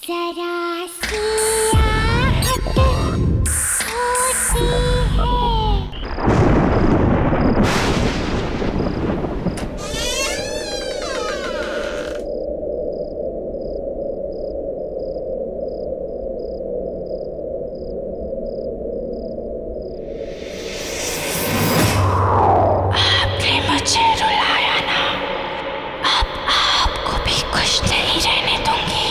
जरा सी आहट होती है। आपने मुझे रुलाया ना, अब आपको भी खुश नहीं रहने दूंगी।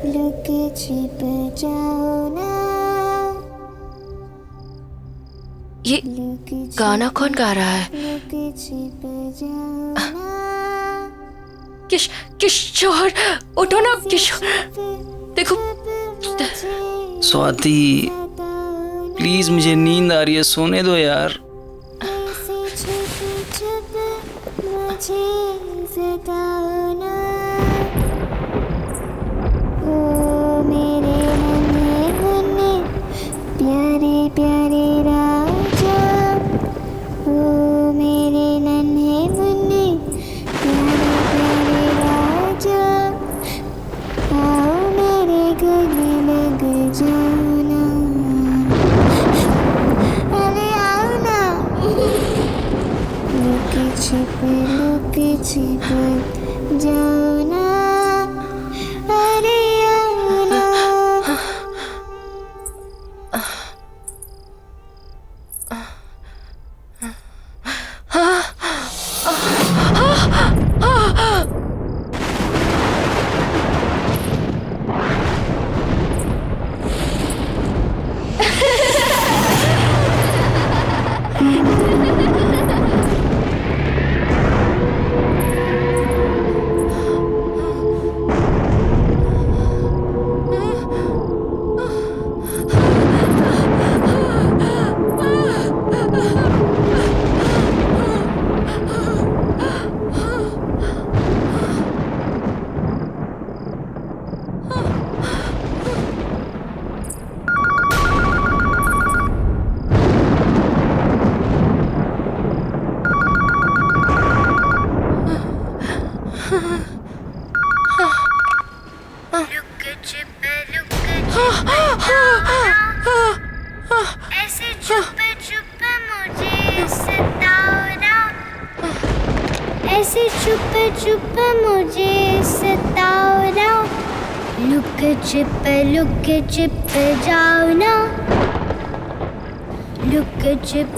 लुके छिप जाओ ना। ये गाना कौन गा रहा है? लुके छिप जाओ ना। किशोर, उठो ना किशोर, देखो। स्वाति, प्लीज मुझे नींद आ रही है, सोने दो यार। प्यारे प्यारे राजा, ओ मेरे नन्हे मुन्ने प्यारे प्यारे राजा, आओ मेरे गले लग जाओ ना। अरे आओ ना। लुके छिप जाओ ना। अरे आओ ना। ऐसे छुपे छुपे मुझे सताओ ना। ऐसे छुपे छुपे मुझे सताओ ना। लुक छिप जाओ ना। लुक छिप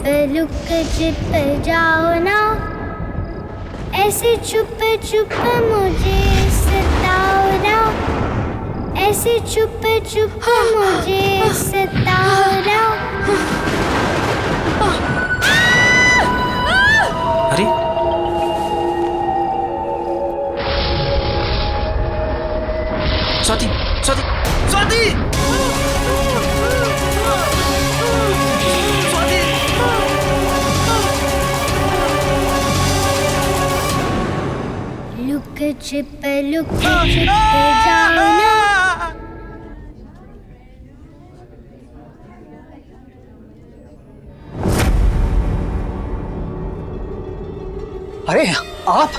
जाओ ना। ऐसे छुपे छुपे मुझे सताओ ना। ऐसे छुपे छुपे मुझे सताओ ना। अरे स्वाति, स्वाति, स्वाति, स्वाति। लुक छिप जाओ ना। अरे आप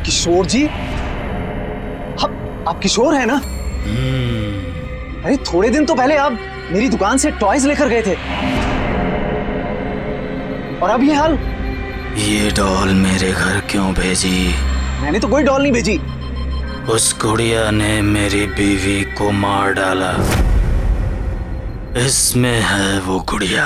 किशोर जी, आप किशोर हैं ना? अरे थोड़े दिन तो पहले आप मेरी दुकान से टॉयज लेकर गए थे, और अब ये हाल। ये डॉल मेरे घर क्यों भेजी? मैंने तो कोई डॉल नहीं भेजी। उस गुड़िया ने मेरी बीवी को मार डाला। इसमें है वो गुड़िया।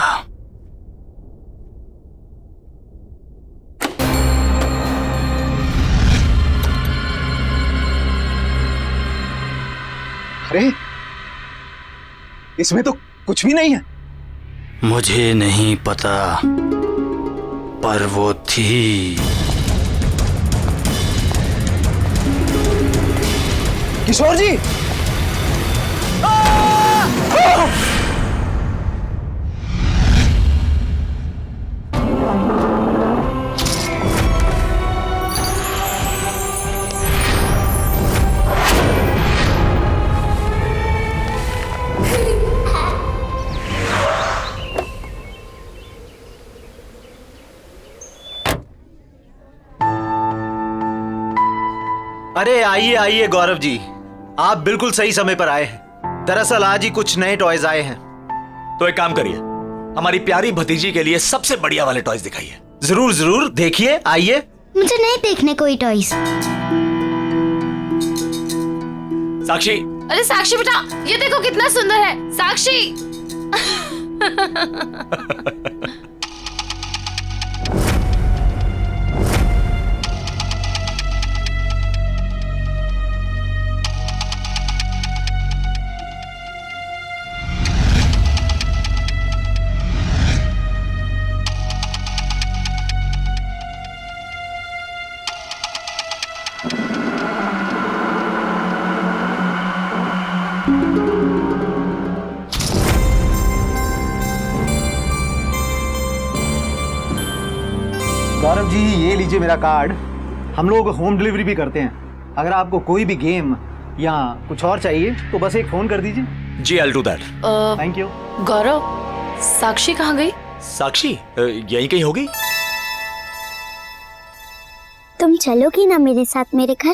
अरे इसमें तो कुछ भी नहीं है। मुझे नहीं पता, पर वो थी। किशोर जी, आइए आइए गौरव जी, आप बिल्कुल सही समय पर आए हैं। दरअसल आज ही कुछ नए टॉयज आए हैं। तो एक काम करिए, हमारी प्यारी भतीजी के लिए सबसे बढ़िया वाले टॉयज दिखाइए। जरूर जरूर, देखिए, आइए। मुझे नहीं देखने कोई टॉयज। साक्षी, अरे साक्षी बेटा, ये देखो कितना सुंदर है। साक्षी गौरव जी, ये लीजिए मेरा कार्ड। हम लोग होम डिलीवरी भी करते हैं। अगर आपको कोई भी गेम या कुछ और चाहिए तो बस एक फोन कर दीजिए। जी I will do that. Thank you. Gaurav, Sakshi कहाँ गई? साक्षी यहीं कहीं होगी। तुम चलोगी ना मेरे साथ मेरे घर?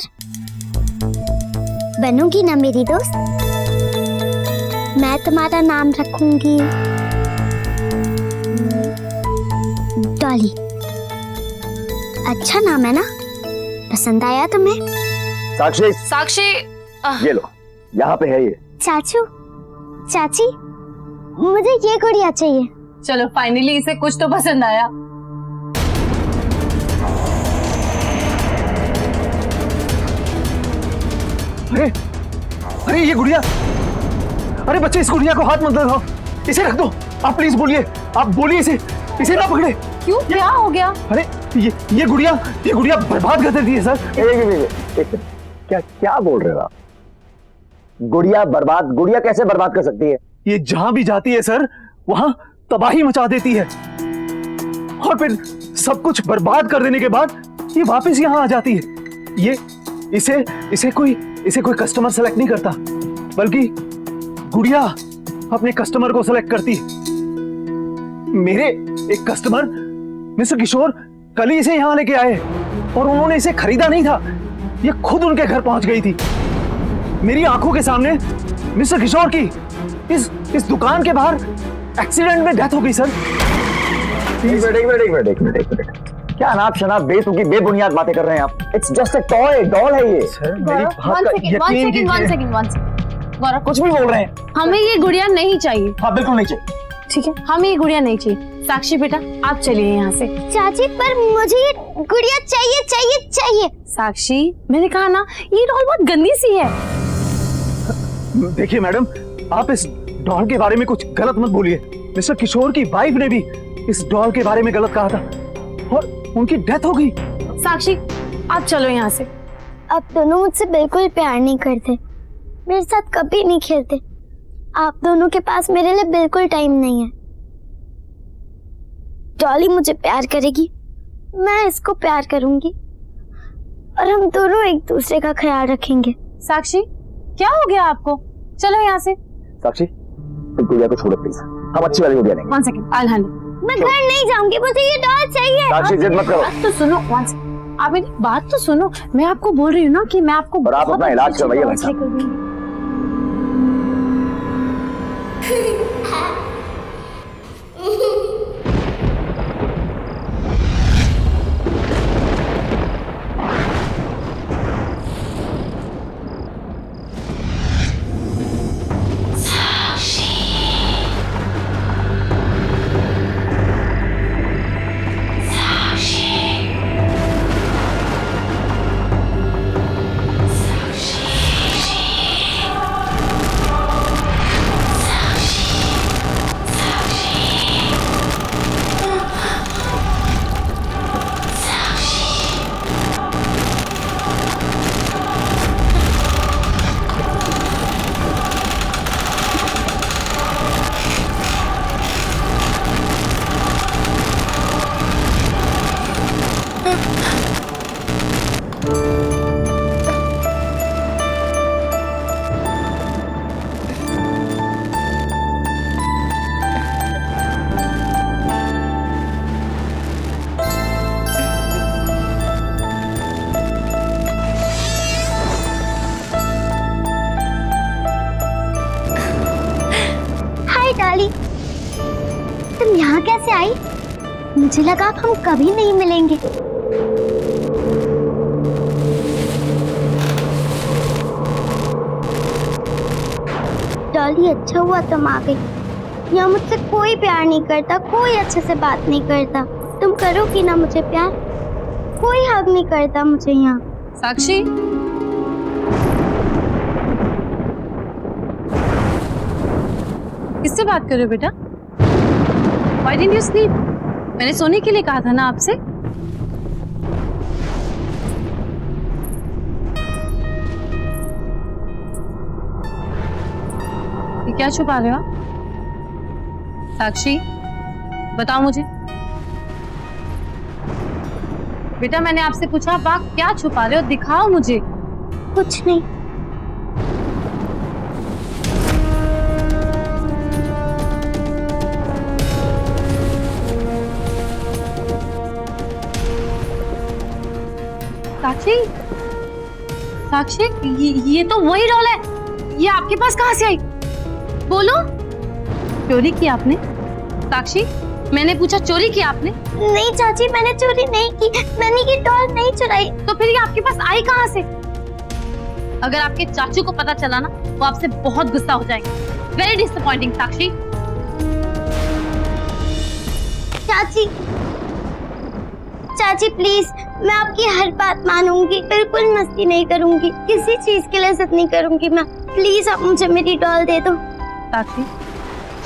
बनोगी ना मेरी दोस्त? मैं तुम्हारा नाम रखूंगी डॉली। अच्छा नाम है ना? पसंद आया तुम्हें? साक्षी, साक्षी ये लो, यहाँ पे है ये। चाचू, चाची, मुझे ये गुड़िया चाहिए। चलो फाइनली इसे कुछ तो पसंद आया। अरे अरे ये गुड़िया, अरे बच्चे इस गुड़िया को हाथ मत लगाओ, इसे रख दो। आप प्लीज बोलिए, आप बोलिए इसे ना पकड़े। क्यों, क्या हो गया? अरे ये गुड़िया बर्बाद कर देती है सर। एक क्या क्या बोल रहे हो आप? गुड़िया बर्बाद? गुड़िया कैसे बर्बाद कर सकती है? ये जहां भी जाती है सर, वहां तबाही मचा देती है, और फिर सब कुछ बर्बाद कर देने के बाद ये वापस यहां आ जाती है। ये इसे कोई कस्टमर सेलेक्ट नहीं करता, बल्कि गुड़िया अपने कस्टमर को सेलेक्ट करती है। मेरे एक कस्टमर मिस्टर किशोर कल ही इसे यहां लेके आए, और उन्होंने इसे खरीदा नहीं था, ये खुद उनके घर पहुंच गई थी। मेरी आंखों के सामने मिस्टर किशोर की इस दुकान के बाहर एक्सीडेंट में डेथ हो गई सर। एक मिनट। क्या अनाप शनाप बेतुकी बेबुनियाद बातें कर रहे हैं आप? It's just a toy, doll है ये। सर मेरी बात का यकीन कीजिए। गौरव, कुछ भी बोल रहे हैं। हमें ये गुड़िया नहीं चाहिए। हाँ बिल्कुल नहीं चाहिए। ठीक है, हमें ये गुड़िया नहीं चाहिए। साक्षी बेटा, आप चलिए यहाँ से। चाची, पर मुझे ये गुड़िया चाहिए। साक्षी, मैंने कहा ना, ये डॉल बहुत गंदी सी है। देखिए मैडम, आप इस डॉल के बारे में कुछ गलत मत बोलिए। मिस्टर किशोर की वाइफ ने भी इस डॉल के बारे में गलत कहा था, और उनकी डेथ हो गई। साक्षी, आप चलो यहाँ से। आप दोनों मुझसे बिल्कुल प्यार नहीं करते, मेरे साथ कभी नहीं खेलते। आप दोनों के पास मेरे लिए बिल्कुल टाइम नहीं है। डॉली मुझे प्यार करेगी, मैं इसको प्यार करूंगी, और हम दोनों एक दूसरे का ख्याल रखेंगे। साक्षी, क्या हो गया आपको? चलो यहाँ से। साक्षी, तुम गुड़िया को छोड़ो प्लीज, हम अच्छी वाली गुड़िया लेंगे। 1 सेकंड, I'll handle। मैं घर नहीं जाऊंगी, मुझे ये डॉल चाहिए। साक्षी जिद मत करो। बात तो सुनो, 1 सेकंड, आप मेरी बात तो सुनो। मैं आपको बोल रही हूँ ना कि मैं आपको और आप बहुत अपना इलाज अच्छी करवाइए डॉल भाई साहब। लेकर दूंगी। तुम यहाँ कैसे आई? मुझे लगा अब हम कभी नहीं मिलेंगे। डॉली, अच्छा हुआ तुम आ गई। यहाँ मुझसे कोई प्यार नहीं करता, कोई अच्छे से बात नहीं करता। तुम करोगी ना मुझे प्यार? कोई हक नहीं करता मुझे यहाँ। साक्षी, किससे बात कर रहे हो बेटा? Why didn't you sleep? मैंने सोने के लिए कहा था ना आपसे। ये क्या छुपा रहे हो आप? साक्षी, बताओ मुझे। बेटा, मैंने आपसे पूछा आप क्या छुपा रहे हो, दिखाओ मुझे। कुछ नहीं। साक्षी, साक्षी, ये तो वही डॉल है। ये आपके पास कहाँ से आई? बोलो। चोरी की आपने? साक्षी, मैंने पूछा चोरी की आपने? नहीं चाची, मैंने चोरी नहीं की। मैंने ये डॉल नहीं चुराई। तो फिर ये आपके पास आई कहाँ से? अगर आपके चाचू को पता चला ना, वो आपसे बहुत गुस्सा हो जाएंगे। वेरी डिसअपॉइंटिंग साक्षी। चाची, चाची प्लीज, मैं आपकी हर बात मानूंगी, बिल्कुल मस्ती नहीं करूंगी, किसी चीज के लिए जिद नहीं करूंगी मैं। प्लीज आप मुझे मेरी डॉल दे दो। साक्षी,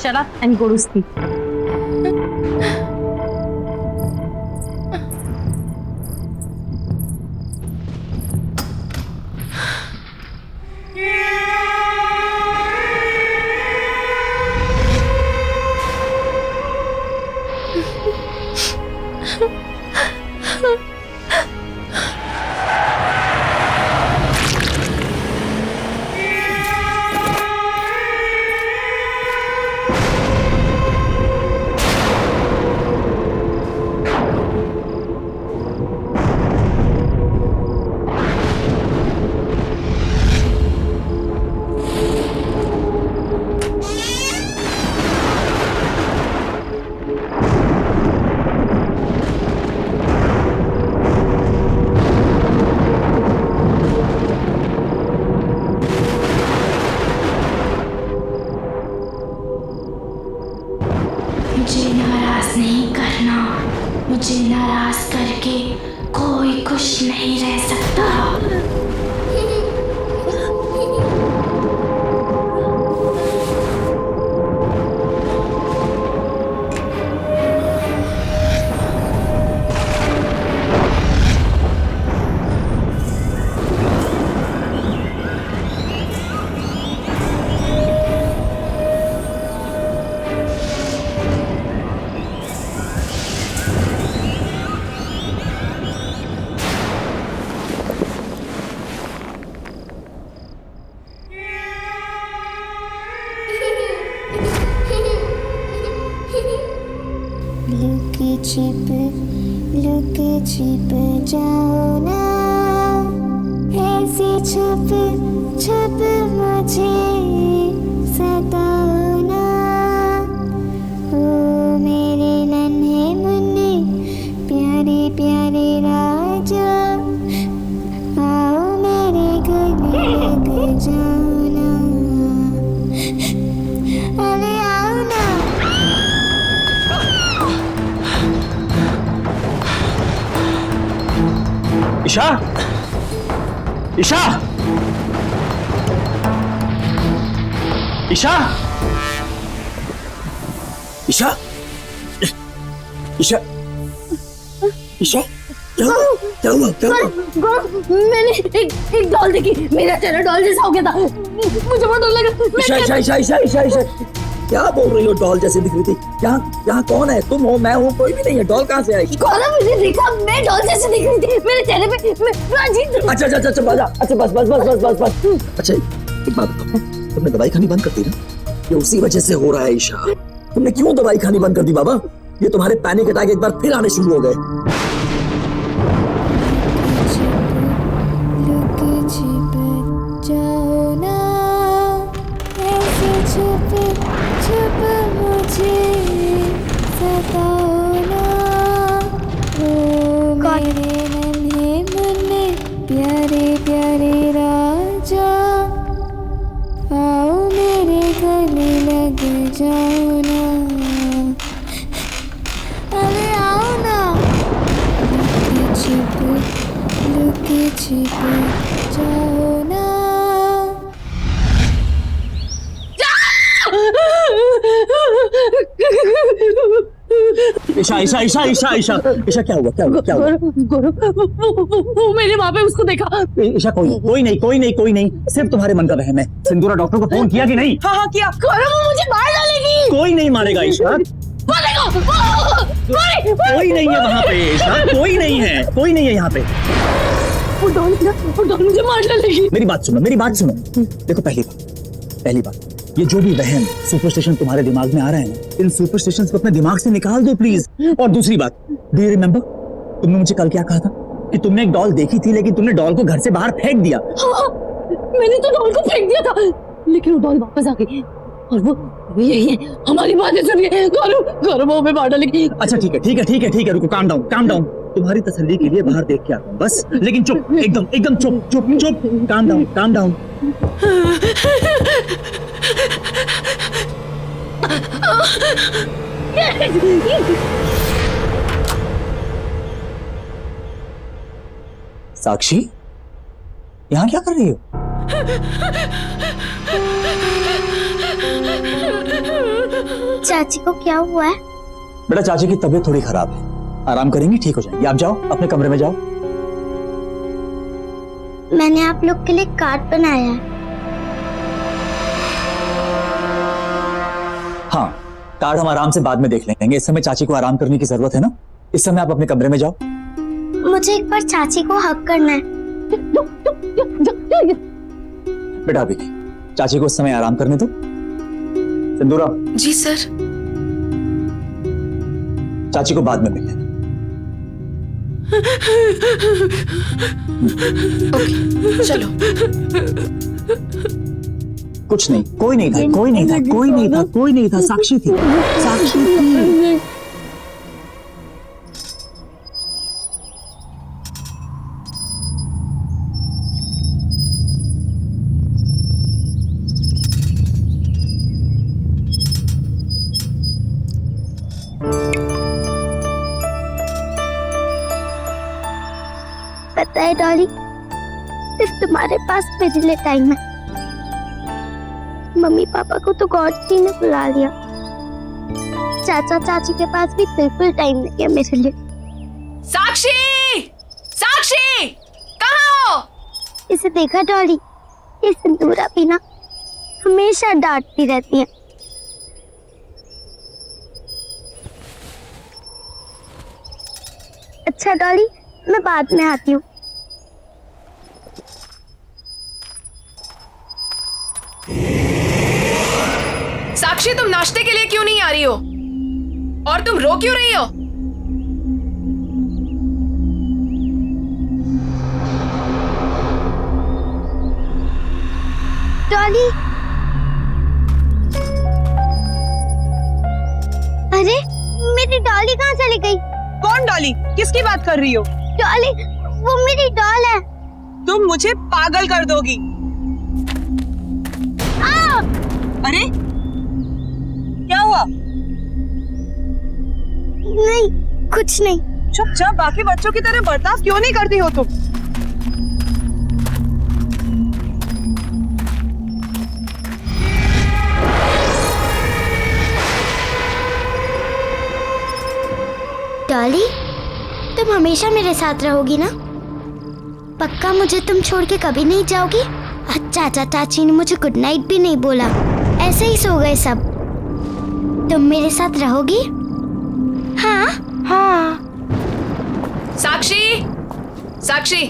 shut up and go to sleep. मुझे नाराज नहीं करना। मुझे नाराज करके कोई खुश नहीं रह सकता। लुक छिप जाओ ना, ऐसे छुप छुप मुझे सताओ ना। ओ मेरे नन्हे मुन्ने प्यारे प्यारे राजा, आओ मेरे गले लग जाओ ना। अरे आओ ना। ईशा, ईशा, ईशा, ईशा, ईशा, ईशा, क्या हुआ? मैंने एक डॉल देखी, मेरा चेहरा डॉल जैसा हो गया था, मुझे बहुत डर लगा। ईशा, ईशा, ईशा, ईशा, ईशा, ईशा, क्या बोल रही हो? डॉल जैसे दिख रही थी। यहाँ कौन है? तुम हो, मैं हूँ, कोई भी नहीं है। डॉल कहाँ से आई? कौन है? मुझे देखा, मैं डॉल जैसे दिख रही थी, मेरे चेहरे पे अच्छा अच्छा अच्छा अच्छा, बस बस बस बस बस बस। अच्छा एक बात बताओ, तुमने दवाई खानी बंद कर दी ना? ये उसी वजह से हो रहा है ईशा। तुमने क्यों दवाई खानी बंद कर दी बाबा? ये तुम्हारे पैनिक अटैक एक बार फिर आने शुरू हो गए। जाओ ना, अरे आओ ना, लुके छिपे जाओ ना। ईशा ईशा ईशा ईशा ईशा ईशा क्या हुआ क्या हुआ क्या हुआ? वो मैंने वहां पे उसको देखा। ईशा कोई नहीं सिर्फ तुम्हारे मन का वहम है। सिंदूरा डॉक्टर को फोन किया कि नहीं? हाँ किया। गौरव वो मुझे मार डालेगी। कोई नहीं मारेगा ईशा। कोई नहीं है वहाँ पे ईशा, कोई नहीं है यहाँ पे। वो डॉल मुझे मार डालेगी। मेरी बात सुनो। देखो पहली बात ये जो भी वहम सुपरस्टिशन तुम्हारे दिमाग में आ रहा है ना, इन सुपरस्टिशंस को अपने दिमाग से निकाल दो प्लीज। और दूसरी बात, डू यू रिमेम्बर तुमने मुझे कल क्या कहा था कि तुमने एक डॉल देखी थी लेकिन तुमने डॉल को घर से बाहर फेंक दिया? हाँ, मैंने तो डॉल को फेंक दिया था लेकिन वो डॉल वापस आ गई और वो यही है। हमारी बातें सुनिए। गौरव वो हमें मार डालेगी। अच्छा ठीक है रुको, काम डाउन। तुम्हारी तसल्ली के लिए बाहर देख के आता हूँ बस, लेकिन चुप, एकदम चुप। Calm down. साक्षी, यहाँ क्या कर रही हो? चाची को क्या हुआ है? बेटा चाची की तबीयत थोड़ी खराब है, आराम करेंगी, ठीक हो जाएंगी। आप जाओ अपने कमरे में जाओ। मैंने आप लोग के लिए कार्ड बनाया है। हाँ, कार्ड हम आराम से बाद में देख लेंगे, इस समय चाची को आराम करने की जरूरत है ना। इस समय आप अपने कमरे में जाओ। मुझे एक बार चाची को हक करना है। बेटा अभी चाची को उस समय आराम करने दो। सिंदूरा। जी सर। चाची को बाद में मिल लेना। ओके, चलो। कुछ नहीं, कोई नहीं था, साक्षी थी। पता है डॉली, सिर्फ तुम्हारे पास मेरे लिए टाइम है। मम्मी पापा को तो गॉड जी ने बुला लिया, चाचा चाची के पास भी बिल्कुल टाइम नहीं है मेरे लिए। साक्षी कहाँ हो? इसे देखा डॉली, ये सिंदूरा भी ना हमेशा डांटती रहती है। अच्छा डॉली, मैं बाद में आती हूँ। साक्षी तुम नाश्ते के लिए क्यों नहीं आ रही हो? और तुम रो क्यों रही हो? डॉली, अरे मेरी डॉली कहाँ चली गई? कौन डॉली? किसकी बात कर रही हो? डॉली, वो मेरी डॉल है। तुम मुझे पागल कर दोगी। अरे क्या हुआ? नहीं, कुछ नहीं। चुपचाप बाकी बच्चों की तरह बर्ताव क्यों नहीं करती हो तुम? डॉली, तुम हमेशा मेरे साथ रहोगी ना? पक्का मुझे तुम छोड़ के कभी नहीं जाओगी? चाचा चाची ने मुझे गुड नाइट भी नहीं बोला, ऐसे ही सो गए सब। तुम मेरे साथ रहोगी? हाँ। साक्षी,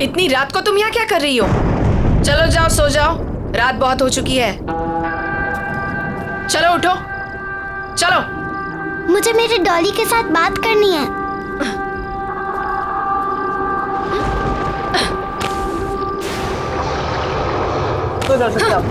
इतनी रात को तुम यहाँ क्या कर रही हो? चलो जाओ, सो जाओ, रात बहुत हो चुकी है। चलो उठो, चलो। मुझे मेरे डॉली के साथ बात करनी है। तो जा सकते आप।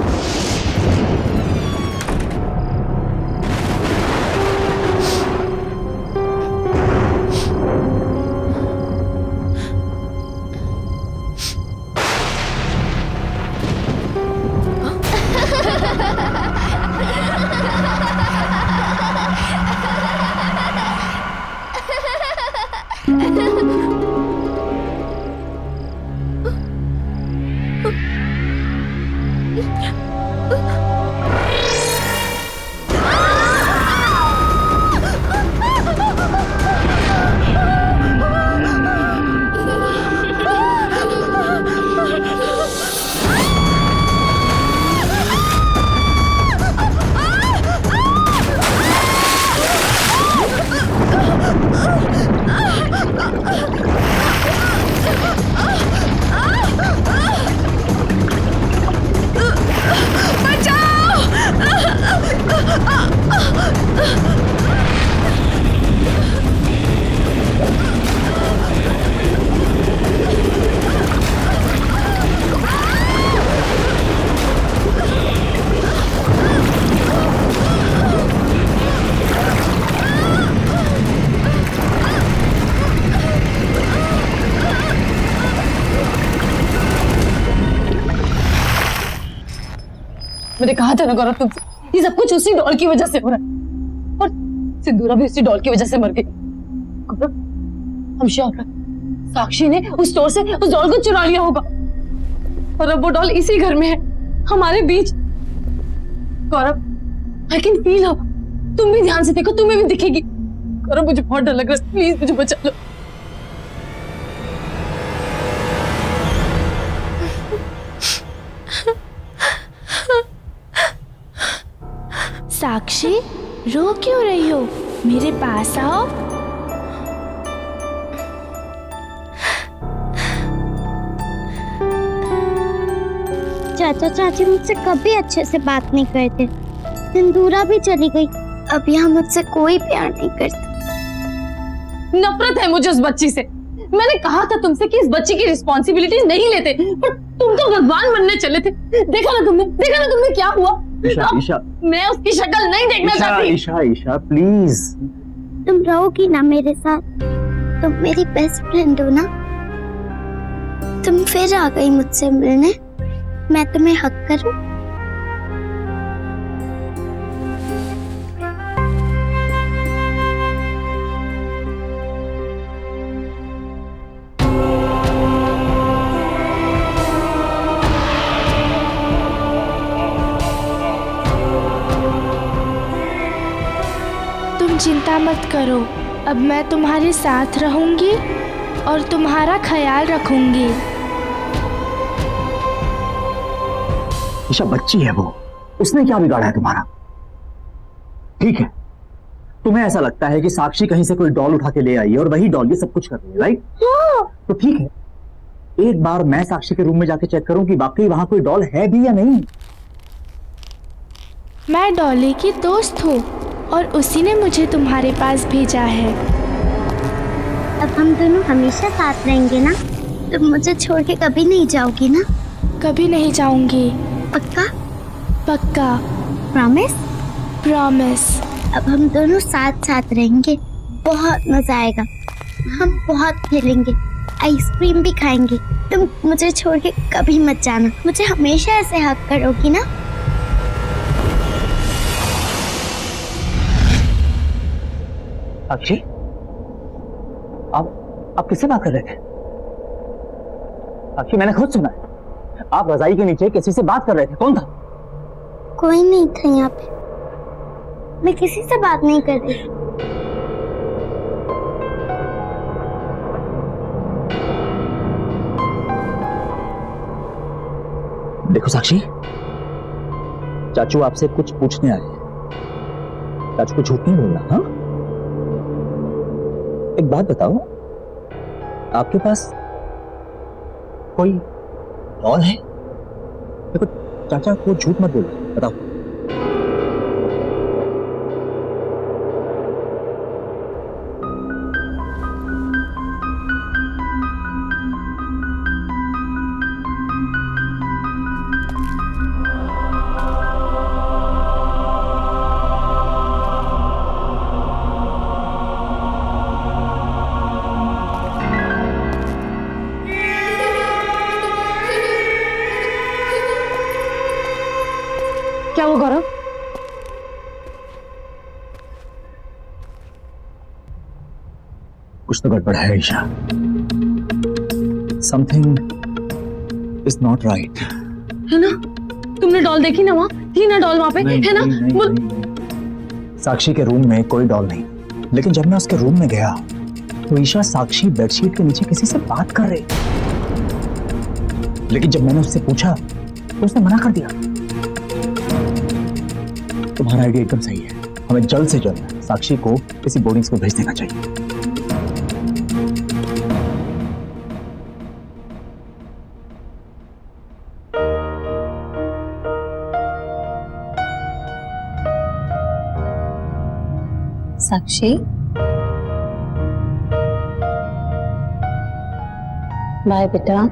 मैंने कहा था ना गौरव तुमसे, ये सब कुछ उसी डॉल की वजह से हो रहा है, और सिंदूरा भी उसी डॉल की वजह से मर गई। गौरव, हम श्योर हैं साक्षी ने उस स्टोर से उस डॉल को चुरा लिया होगा, और अब वो डॉल इसी घर में है, हमारे बीच। गौरव, आई कैन फील हर। तुम भी ध्यान से देखो, तुम्हें भी दिखेगी। गौरव, मुझे बहुत डर लग रहा है, प्लीज मुझे बचा लो। साक्षी, रो क्यों रही हो? मेरे पास आओ। चाचा चाची मुझसे कभी अच्छे से बात नहीं करते। सिंदूरा भी चली गई, अब यहाँ मुझसे कोई प्यार नहीं करता। नफरत है मुझे उस बच्ची से। मैंने कहा था तुमसे कि इस बच्ची की रिस्पॉन्सिबिलिटीज नहीं लेते, पर तुम तो भगवान बनने चले थे। देखा ना तुमने क्या हुआ? ईशा, ईशा, मैं उसकी शक्ल नहीं देखना चाहती। ईशा, ईशा, प्लीज। तुम रहोगी ना मेरे साथ? तुम मेरी बेस्ट फ्रेंड हो ना? तुम फिर आ गई मुझसे मिलने, मैं तुम्हें हक करूं? तुम चिंता मत करो, अब मैं तुम्हारे साथ रहूंगी और तुम्हारा ख्याल रखूंगी। ईशा बच्ची है वो, उसने क्या बिगाड़ा है तुम्हारा? ठीक है, तुम्हें ऐसा लगता है कि साक्षी कहीं से कोई डॉल उठा के ले आई है और वही डॉल ये सब कुछ कर रही है, राइट? तो ठीक है, एक बार मैं साक्षी के रूम में जाके चेक करूं कि वाकई वहां कोई डॉल है भी या नहीं। मैं डॉली की दोस्त हूँ और उसी ने मुझे तुम्हारे पास भेजा है। अब हम दोनों हमेशा साथ रहेंगे ना? तुम मुझे छोड़ के कभी नहीं जाओगी ना? कभी नहीं जाऊंगी। पक्का? पक्का। प्रॉमिस? प्रॉमिस। अब हम दोनों साथ साथ रहेंगे, बहुत मजा आएगा। हम बहुत खेलेंगे, आइसक्रीम भी खाएंगे। तुम मुझे छोड़ के कभी मत जाना, मुझे हमेशा ऐसे हक करोगी ना? साक्षी, आप किससे बात कर रहे थे? साक्षी, मैंने खुद सुना है, आप रजाई के नीचे किसी से बात कर रहे थे। कौन था? कोई नहीं था यहाँ पे, मैं किसी से बात नहीं कर रही। देखो साक्षी, चाचू आपसे कुछ पूछने आए हैं। चाचू को झूठ नहीं बोलना, हाँ? एक बात बताओ, आपके पास कोई डॉल है? देखो चाचा को झूठ मत बोलो, बताओ। क्या वो गौरव? कुछ तो गड़बड़ है Isha. Something is not right. है ना? तुमने डॉल देखी ना? वहाँ थी ना डॉल, वहाँ पे है ना? साक्षी के रूम में कोई डॉल नहीं, लेकिन जब मैं उसके रूम में गया तो ईशा साक्षी बेडशीट के नीचे किसी से बात कर रही, लेकिन जब मैंने उससे पूछा तो उसने मना कर दिया। तुम्हारा आइडिया एकदम सही है, हमें जल्द से जल्द साक्षी को किसी बोर्डिंग स्कूल भेज देना चाहिए। साक्षी, बाय बेटा।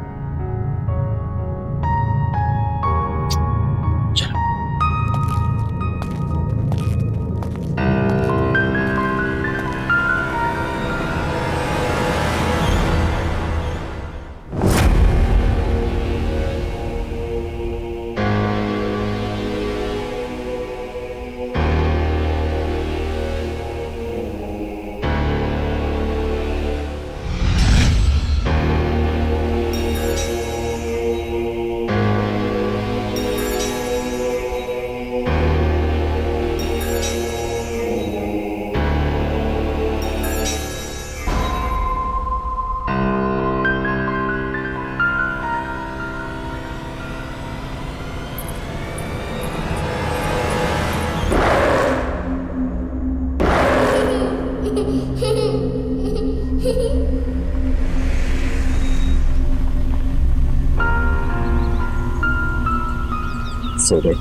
सो गए।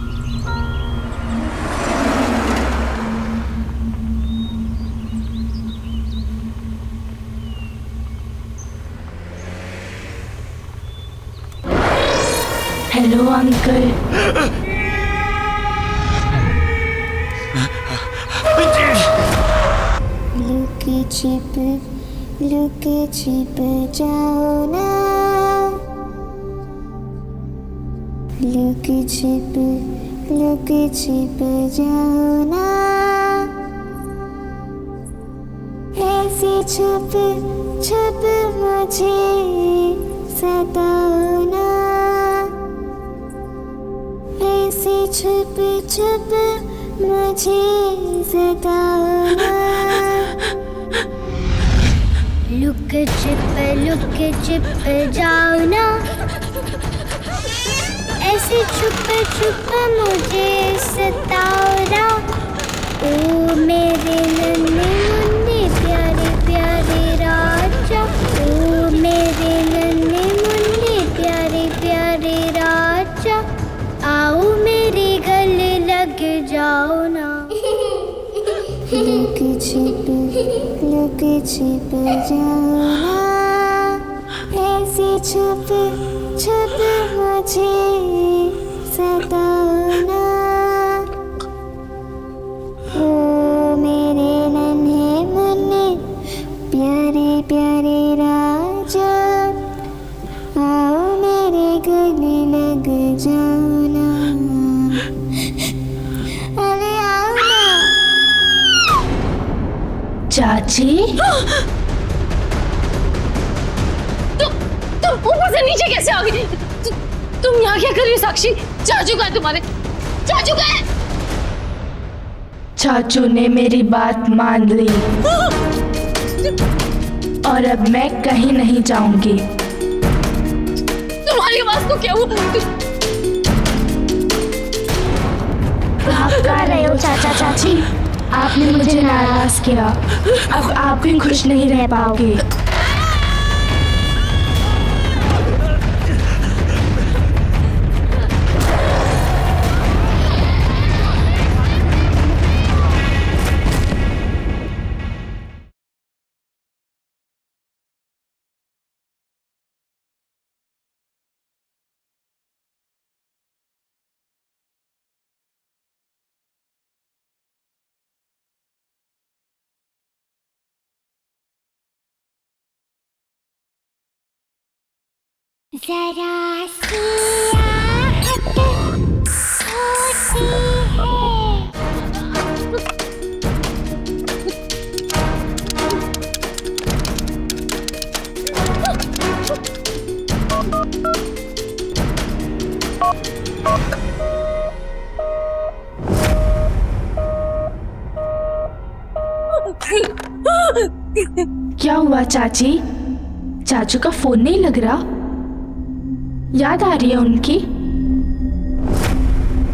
Hello uncle. लुके छिप जाओ ना, लुके छिप जाओ ना, ऐसे छुप छुप मुझे सताओ ना, ऐसे छुप छुप मुझे सताओ ना। लुक छिप जाओ ना, ऐसे छुप छुप मुझे सताओ ना। ओ मेरे नन्हे मुन्ने प्यारे प्यारे राजा, ओ मेरे नन्हे मुन्ने प्यारे प्यारे राजा, आओ मेरे गले लग जाओ ना। लुक छिप जाओ ना, ऐसे छुप छुप मुझे सताओ ना। ओ मेरे नन्हे मुन्ने प्यारे प्यारे राजा, आओ मेरे गले लग जाओ ना। अरे आओ ना। चाची, तुम ऊपर से नीचे कैसे आ गई? तुम यहाँ क्या कर रही हो साक्षी? चाचू का है तुम्हारे? चाचू का है? चाचू ने मेरी बात मान ली और अब मैं कहीं नहीं जाऊंगी। तुम्हारी आवाज को क्या हुआ? आप कह रहे हो चाचा चाची? आपने मुझे नाराज किया, अब आप भी खुश नहीं रह पाओगे। जरा सी आहट होती है। क्या हुआ चाची? चाचू का फोन नहीं लग रहा? याद आ रही है उनकी?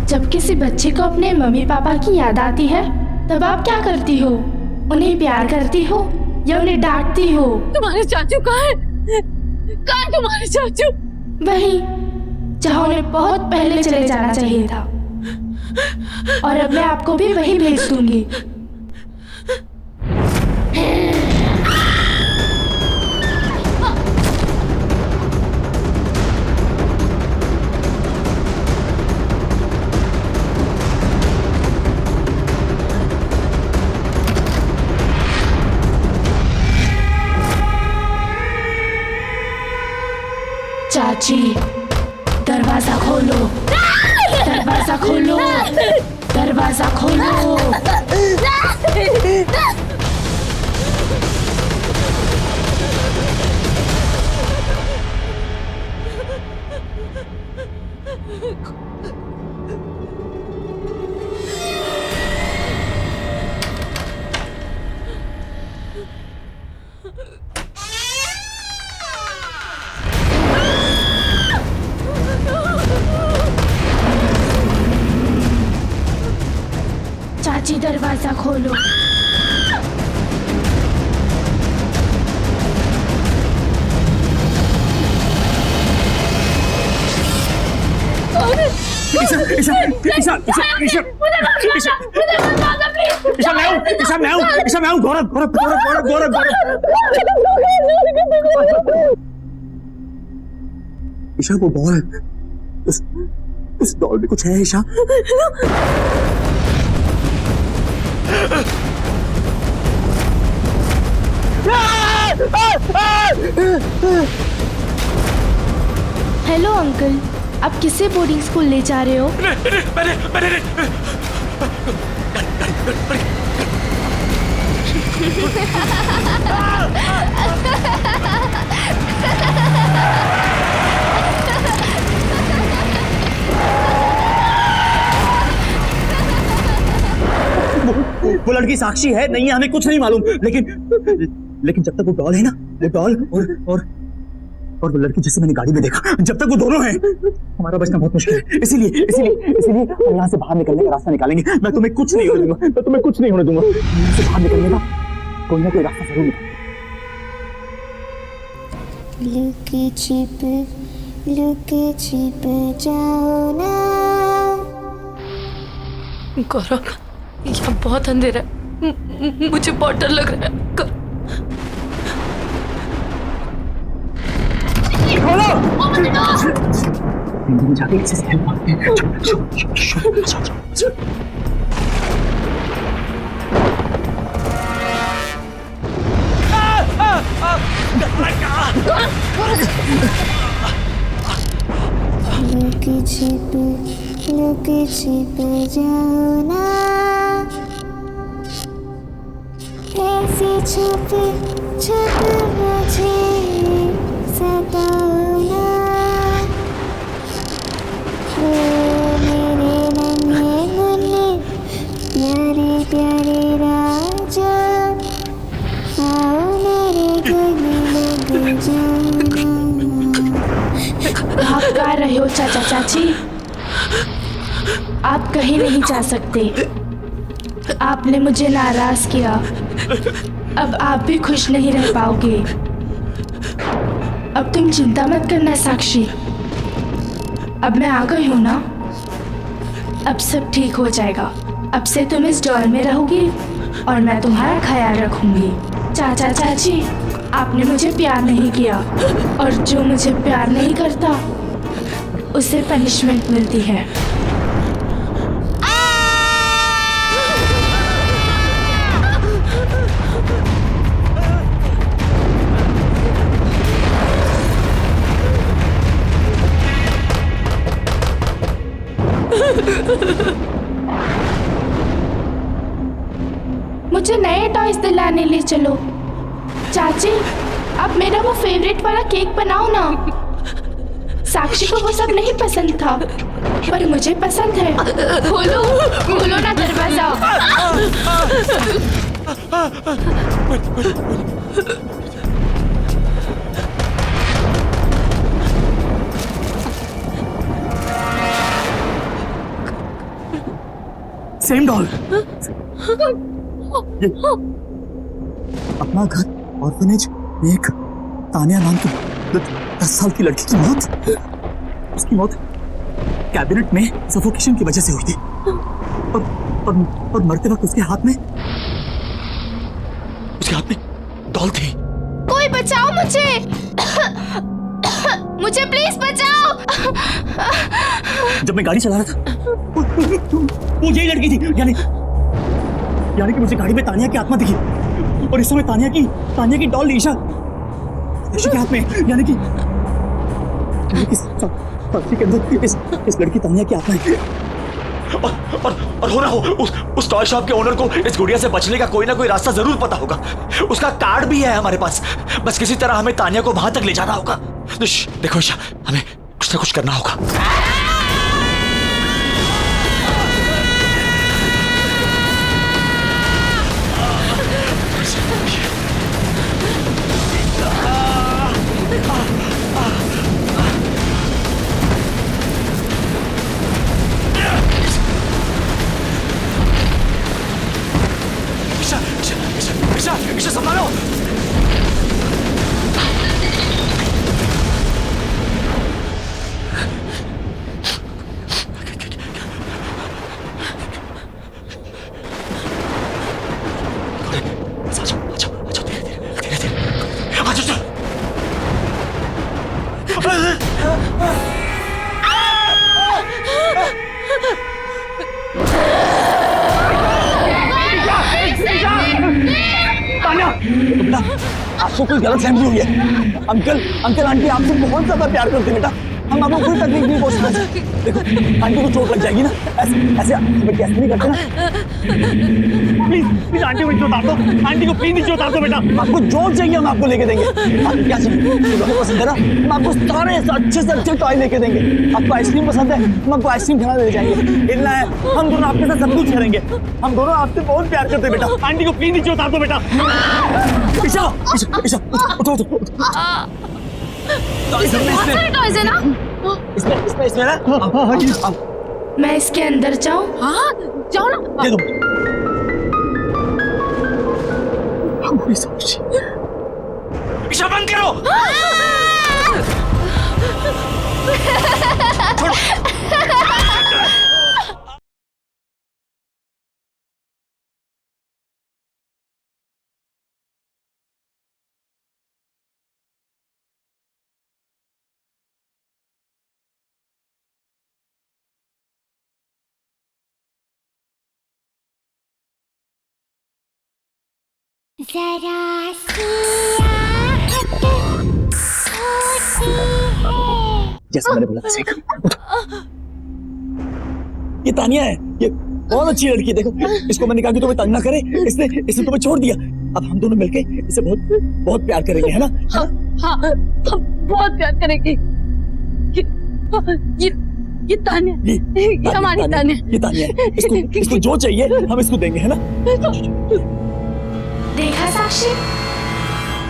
जब किसी बच्चे को अपने मम्मी पापा की याद आती है तब आप क्या करती हो? उन्हें प्यार करती हो या उन्हें डांटती हो? तुम्हारे चाचू कहाँ है? कहाँ है तुम्हारे चाचू? वहीं जहाँ उन्हें बहुत पहले चले जाना चाहिए था, और अब मैं आपको भी वहीं भेज दूंगी। चाची, दरवाजा खोलो, दरवाजा खोलो, दरवाजा खोलो। चाची, दरवाजा खोलो। अरे ईशा ईशा ईशा ईशा ईशा ईशा मैं हूँ ईशा मैं हूँ ईशा मैं हूँ गौरव गौरव गौरव गौरव गौरव ईशा वो डॉल है उस डॉल में कुछ है ईशा हेलो अंकल, आप किसे बोर्डिंग स्कूल ले जा रहे हो? वो लड़की साक्षी है नहीं है हमें कुछ नहीं मालूम, लेकिन जब तक वो डॉल है ना, वो डॉल और वो लड़की जिसे मैंने गाड़ी में देखा, जब तक वो दोनों हैं हमारा बचना बहुत मुश्किल है। इसीलिए हम यहाँ से बाहर निकलने का रास्ता निकालेंगे। मैं तुम्हें कुछ नहीं होने दूंगा, मैं तुम्हें कुछ नहीं होने दूंगा। यहाँ से बाहर निकलने का कोई ना कोई रास्ता जरूर निकालेंगे। लुके छिप जाओ ना। गौरव, यहाँ बहुत अंधेरा है, मुझे बहुत डर लग रहा है। जाके किसी से हेल्प मांगते हैं। लुके छिप जाओ ना, ऐसे छुप छुप मुझे सताओ ना। ओ मेरे नन्हे मुन्ने प्यारे प्यारे राजा, आओ मेरे गले लग जाओ ना। आप गा रहे हो चाचा चाची? आप कहीं नहीं जा सकते। आपने मुझे नाराज किया, अब आप भी खुश नहीं रह पाओगे। अब तुम चिंता मत करना साक्षी, अब मैं आ गई हूँ ना, अब सब ठीक हो जाएगा। अब से तुम इस डॉल में रहोगी और मैं तुम्हारा ख्याल रखूंगी। चाचा चाची, आपने मुझे प्यार नहीं किया और जो मुझे प्यार नहीं करता उसे पनिशमेंट मिलती है। मुझे नए टॉयज दिलाने ले चलो। चाची, अब मेरा वो फेवरेट वाला केक बनाओ ना। साक्षी को वो सब नहीं पसंद था, पर मुझे पसंद है। खोलो खोलो ना दरवाजा। सेम डॉल, अपना घर ऑर्फनेज में एक तानिया नाम की 10 साल की लड़की की मौत, उसकी मौत कैबिनेट में सफोकेशन की वजह से हुई थी और मरते वक्त उसके हाथ में डॉल थी। कोई बचाओ मुझे। मुझे प्लीज बचाओ। जब मैं गाड़ी चला रहा था वो यही लड़की थी, यानी कि मुझे गाड़ी में तानिया की आत्मा दिखी और इस समय तानिया की डॉल ईशा के हाथ में, यानी कि साक्षी के अंदर इस लड़की तानिया की आत्मा है। और हो ना हो उस टॉय शॉप के ओनर को इस गुड़िया से बचने का कोई ना कोई रास्ता जरूर पता होगा। उसका कार्ड भी है हमारे पास, बस किसी तरह हमें तानिया को वहां तक ले जाना होगा। देखो ईशा, हमें कुछ ना कुछ करना होगा। ईशा संभालो। देखो बेटा, आपको कोई गलतफहमी हुई है। अंकल आंटी आपसे बहुत ज्यादा प्यार करते हैं बेटा। हम आपको कोई तकलीफ नहीं पहुंचा सकते। देखो आंटी को चोट लग जाएगी ना, ऐसे हमें कैसे नहीं करते ना। प्लीज आंटी को नीचे उतार दो, आंटी को प्लीज नीचे उतार दो बेटा। आपको जो चाहिए हम आपको लेके देंगे। आपको क्या चाहिए तुम्हें पसंद है ना, हम आपको सारे अच्छे से अच्छे टॉय लेके देंगे। आपको आइसक्रीम पसंद है, हम आपको आइसक्रीम खाना ले जाएंगे। इतना है, हम दोनों आपके साथ सब कुछ करेंगे। हम दोनों आपसे बहुत प्यार करते हैं बेटा। आंटी को प्लीज नीचे उतार दो बेटा। ईशा उठो। बहुत सारे टॉयज है ना? इसमें ना मैं इसके अंदर जाऊं? हाँ जाओ ना। दे दो। ईशा बंद करो। जरा सी आहट होती है। जैसा मैंने बोला वैसे ये तानिया है, ये बहुत अच्छी लड़की है। देखो इसको मैंने कहा कि तुम्हें तंग ना करे, इसने तुम्हें छोड़ दिया। अब हम दोनों मिलके इसे बहुत प्यार करेंगे, है ना? हाँ हम बहुत प्यार करेंगे। ये तानिया, ये हमारी तानिया। ये तानिया है। इसको जो चाहिए हम इसको देंगे, है ना? देखा साक्षी,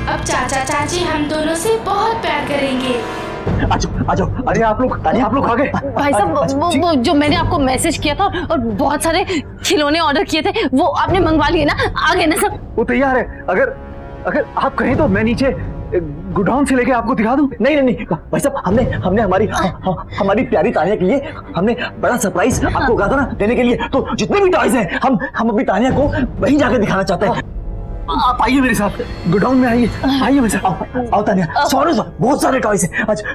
अब चाचा चाची हम दोनों से बहुत प्यार करेंगे। आ जाओ। अरे आप लोग आ गए। भाई साहब वो जो मैंने आपको मैसेज किया था और बहुत सारे खिलौने ऑर्डर किए थे वो आपने मंगवा लिए ना? आ गए ना सब? वो तैयार है। अगर आप कहें तो मैं नीचे गोडाउन से लेके आपको दिखा दूं। नहीं भाई साहब, हमने हमारी प्यारी तानिया के लिए हमने बड़ा सरप्राइज आपको कहा था ना देने के लिए। तो जितने भी टॉयज हैं हम अपनी तानिया को वहीं जाकर दिखाना चाहते हैं। आप आइए मेरे साथ, गोडाउन में आइए मेरे साथ। आओ तानिया, सॉरी बहुत सारे टॉयज हैं। आ जाओ।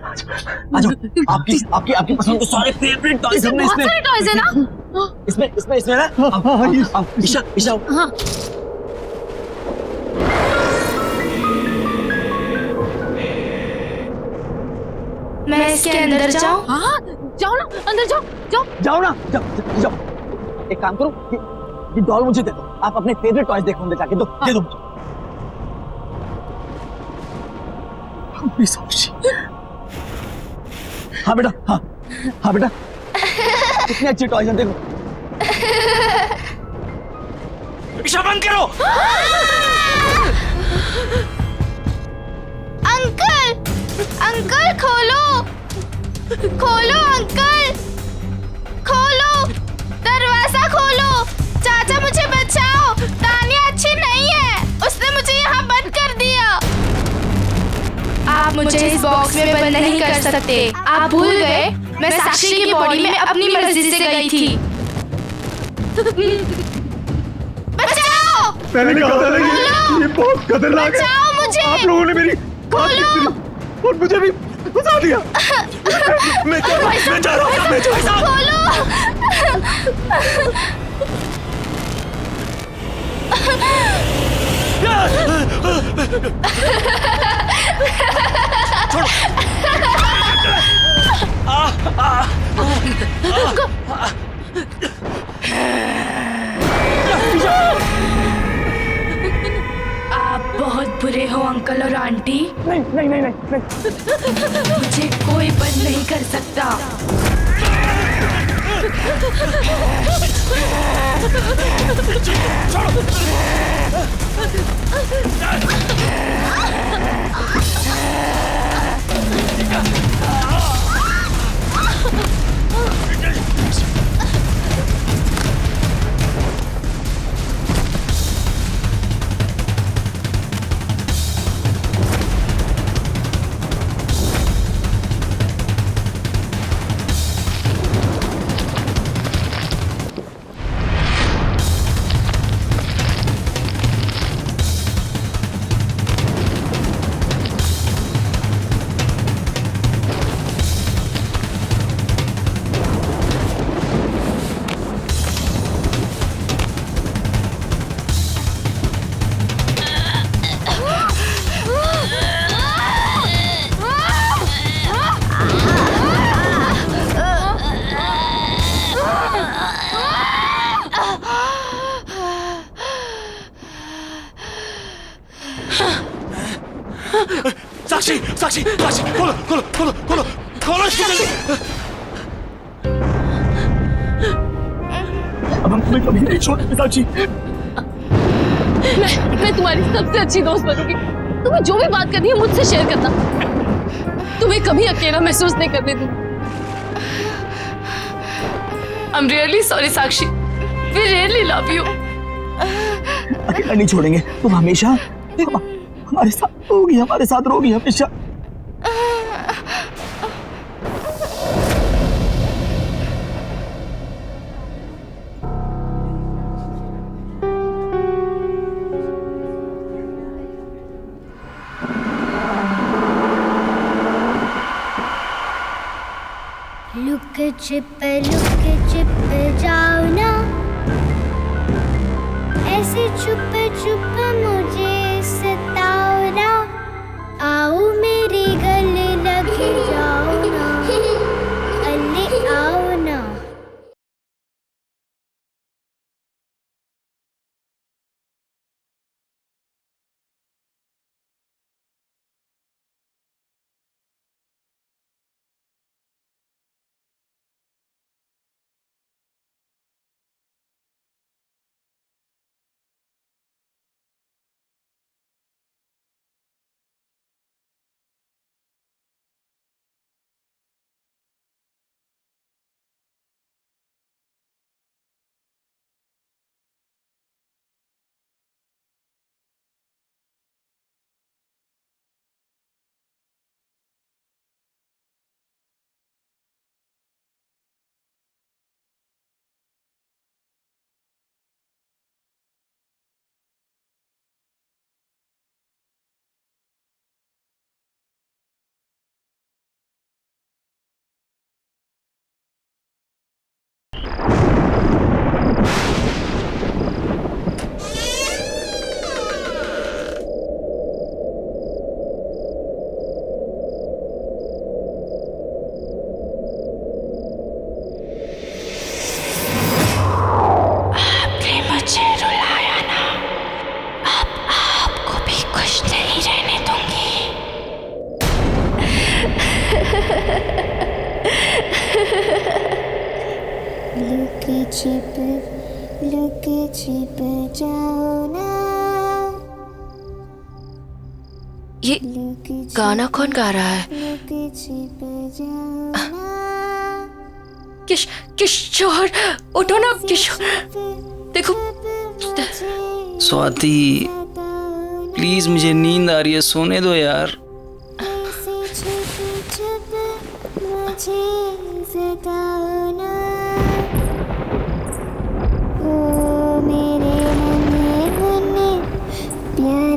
आपकी पसंद के सारे फेवरेट टॉयज हमने बहुत सारे टॉयज है ना? इसमें ना। ईशा हाँ मैं इसके अंदर जाऊं? हाँ जाओ ना, अंदर जाओ। जाओ। एक काम करो, ये डॉल मुझे दे दो। आप अपने फेवरेट टॉयज देखो अंदर जाके। दे दो। हाँ बेटा कितने अच्छे टॉयज हैं देखो। ईशा बंद करो। अंकल खोलो अंकल, खोलो दरवाजा खोलो। चाचा मुझे बचाओ, तानिया अच्छी नहीं है, उसने मुझे यहाँ बंद कर दिया। आप मुझे इस बॉक्स में बंद नहीं कर सकते। आप भूल गए मैं साक्षी की बॉडी में अपनी मर्जी से गई थी। बचाओ, मैंने कहा था ये बहुत खतरनाक है। बचाओ मुझे। आप लोगों ने मेरी बात की और मुझे भी फंसा दिया। मैं जा रहा हूँ। खोलो। आप बहुत बुरे हो अंकल और आंटी। नहीं। मुझे कोई बंद नहीं कर सकता। साक्षी साक्षी खोलो खोलो खोलो खोलो खोलो इसको जल्दी। अब हम तुम्हें कभी नहीं छोड़ेंगे साक्षी। मैं तुम्हारी सबसे अच्छी दोस्त बनूंगी। तुम्हें जो भी बात करनी है मुझसे शेयर करना। तुम्हें कभी अकेला महसूस नहीं करने दूंगी। I'm really sorry Sakshi. We really love you। अकेला नहीं छोड़ेंगे, तुम हमेशा हमारे साथ रहोगी, हमारे साथ रहोगी हमेशा। लुक छिप जाओ ना, ऐसे छुप छुप मुझे सताओ ना, आओ मेरे गले लग जाओ ना, अल्ले आओ ना। लुके छिप जाओ ना। ये गाना कौन गा रहा है? किशोर, उठो ना किशोर, देखो। स्वाति प्लीज, मुझे नींद आ रही है, सोने दो यार। मेरे मन प्यार